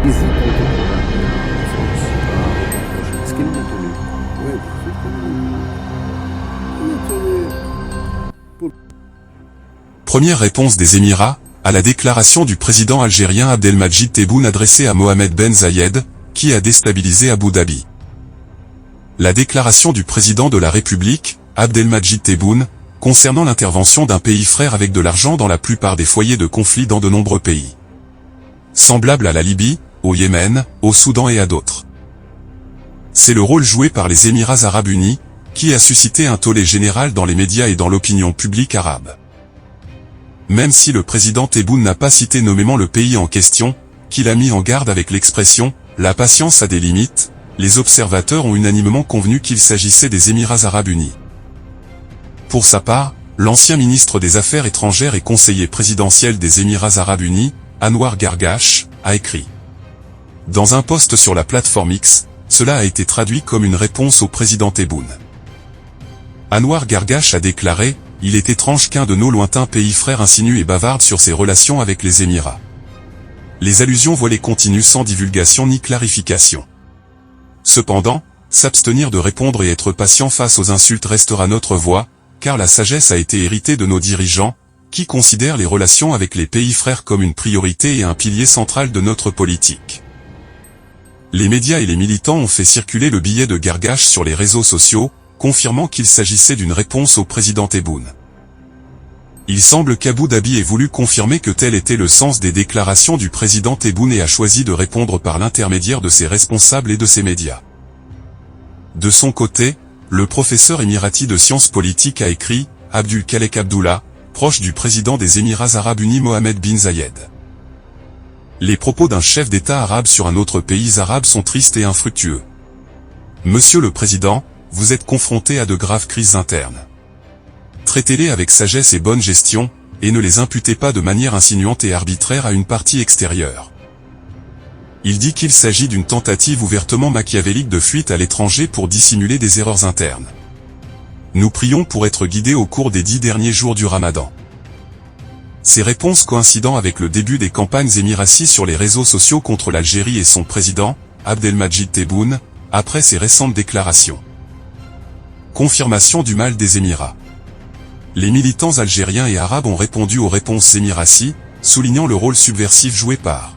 Ici, en France, est-ce qu'elle est tournée? Oui, Première réponse des Émirats, à la déclaration du président algérien Abdelmadjid Tebboune adressée à Mohamed Ben Zayed, qui a déstabilisé Abu Dhabi. La déclaration du président de la République, Abdelmadjid Tebboune, concernant l'intervention d'un pays frère avec de l'argent dans la plupart des foyers de conflit dans de nombreux pays. Semblable à la Libye, au Yémen, au Soudan et à d'autres. C'est le rôle joué par les Émirats arabes unis, qui a suscité un tollé général dans les médias et dans l'opinion publique arabe. Même si le président Tebboune n'a pas cité nommément le pays en question, qu'il a mis en garde avec l'expression « la patience a des limites », les observateurs ont unanimement convenu qu'il s'agissait des Émirats arabes unis. Pour sa part, l'ancien ministre des Affaires étrangères et conseiller présidentiel des Émirats arabes unis, Anwar Gargash, a écrit. Dans un post sur la plateforme X, cela a été traduit comme une réponse au président Tebboune. Anwar Gargash a déclaré « Il est étrange qu'un de nos lointains pays frères insinue et bavarde sur ses relations avec les Émirats. » Les allusions voilées continuent sans divulgation ni clarification. Cependant, s'abstenir de répondre et être patient face aux insultes restera notre voie, car la sagesse a été héritée de nos dirigeants, qui considèrent les relations avec les pays frères comme une priorité et un pilier central de notre politique. Les médias et les militants ont fait circuler le billet de Gargash sur les réseaux sociaux, confirmant qu'il s'agissait d'une réponse au président Tebboune. Il semble qu'Abu Dhabi ait voulu confirmer que tel était le sens des déclarations du président Tebboune et a choisi de répondre par l'intermédiaire de ses responsables et de ses médias. De son côté, le professeur émirati de sciences politiques a écrit « Abdul Khalek Abdullah », proche du président des Émirats arabes unis Mohamed bin Zayed. Les propos d'un chef d'État arabe sur un autre pays arabe sont tristes et infructueux. Monsieur le Président, vous êtes confronté à de graves crises internes. Traitez-les avec sagesse et bonne gestion, et ne les imputez pas de manière insinuante et arbitraire à une partie extérieure. Il dit qu'il s'agit d'une tentative ouvertement machiavélique de fuite à l'étranger pour dissimuler des erreurs internes. Nous prions pour être guidés au cours des 10 derniers jours du Ramadan. Ces réponses coïncidant avec le début des campagnes émiraties sur les réseaux sociaux contre l'Algérie et son président, Abdelmadjid Tebboune, après ses récentes déclarations. Confirmation du mal des Émirats. Les militants algériens et arabes ont répondu aux réponses émiraties, soulignant le rôle subversif joué par.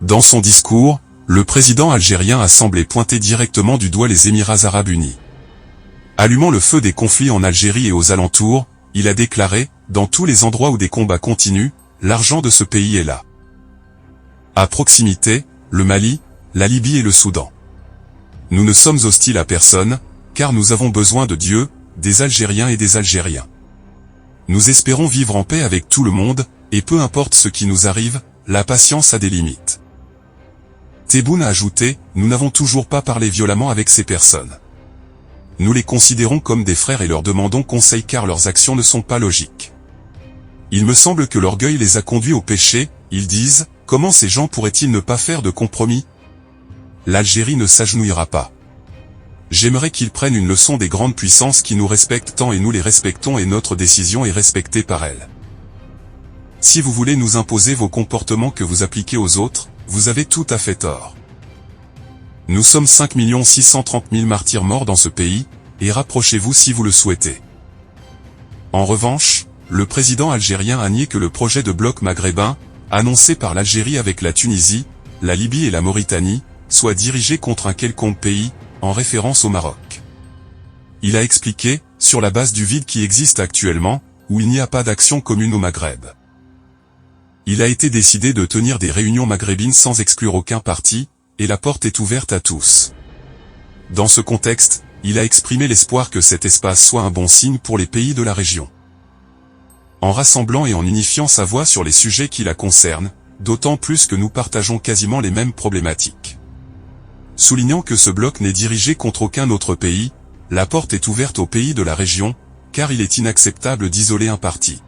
Dans son discours, le président algérien a semblé pointer directement du doigt les Émirats arabes unis. Allumant le feu des conflits en Algérie et aux alentours, il a déclaré « Dans tous les endroits où des combats continuent, l'argent de ce pays est là. » À proximité, le Mali, la Libye et le Soudan. Nous ne sommes hostiles à personne, car nous avons besoin de Dieu, des Algériens et des Algériens. Nous espérons vivre en paix avec tout le monde, et peu importe ce qui nous arrive, la patience a des limites. Tebboune a ajouté « Nous n'avons toujours pas parlé violemment avec ces personnes. Nous les considérons comme des frères et leur demandons conseil car leurs actions ne sont pas logiques. Il me semble que l'orgueil les a conduits au péché, ils disent « Comment ces gens pourraient-ils ne pas faire de compromis ? L'Algérie ne s'agenouillera pas. J'aimerais qu'ils prennent une leçon des grandes puissances qui nous respectent tant et nous les respectons et notre décision est respectée par elles. Si vous voulez nous imposer vos comportements que vous appliquez aux autres, vous avez tout à fait tort. Nous sommes 5 630 000 martyrs morts dans ce pays, et rapprochez-vous si vous le souhaitez. » En revanche, le président algérien a nié que le projet de bloc maghrébin, annoncé par l'Algérie avec la Tunisie, la Libye et la Mauritanie, soit dirigé contre un quelconque pays, en référence au Maroc. Il a expliqué, sur la base du vide qui existe actuellement, où il n'y a pas d'action commune au Maghreb. Il a été décidé de tenir des réunions maghrébines sans exclure aucun parti, et la porte est ouverte à tous. Dans ce contexte, il a exprimé l'espoir que cet espace soit un bon signe pour les pays de la région. En rassemblant et en unifiant sa voix sur les sujets qui la concernent, d'autant plus que nous partageons quasiment les mêmes problématiques. Soulignant que ce bloc n'est dirigé contre aucun autre pays, la porte est ouverte aux pays de la région, car il est inacceptable d'isoler un parti.